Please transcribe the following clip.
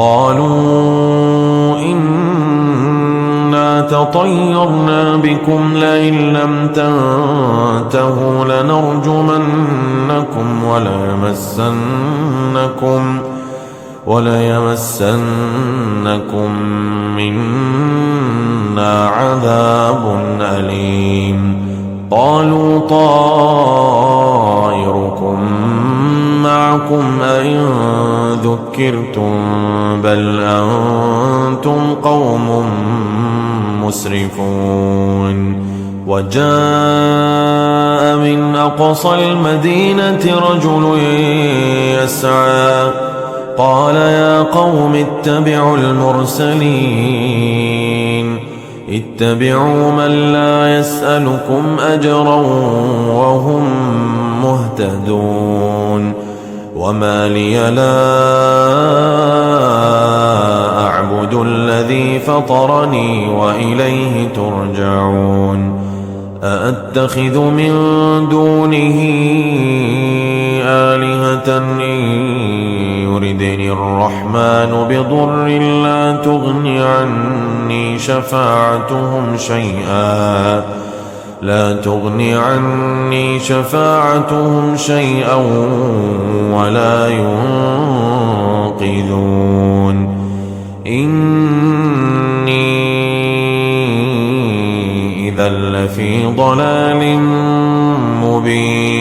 قالوا إنا تطيرنا بكم لئن لم تنتهوا لنرجمنكم وليمسنكم منا عذاب أليم قالوا طائركم معكم أئن ذكرتم بل أنتم قوم مسرفون وجاء من أقصى المدينة رجل يسعى قال يا قوم اتبعوا المرسلين اتبعوا من لا يسألكم أجرا وهم مهتدون وما لي لا أعبد الذي فطرني وإليه ترجعون أأتخذ من دونه آلهة إن يردني الرحمن بضر لا تغني عني شفاعتهم شيئا ولا ينقذون إني إذا لفي ضلال مبين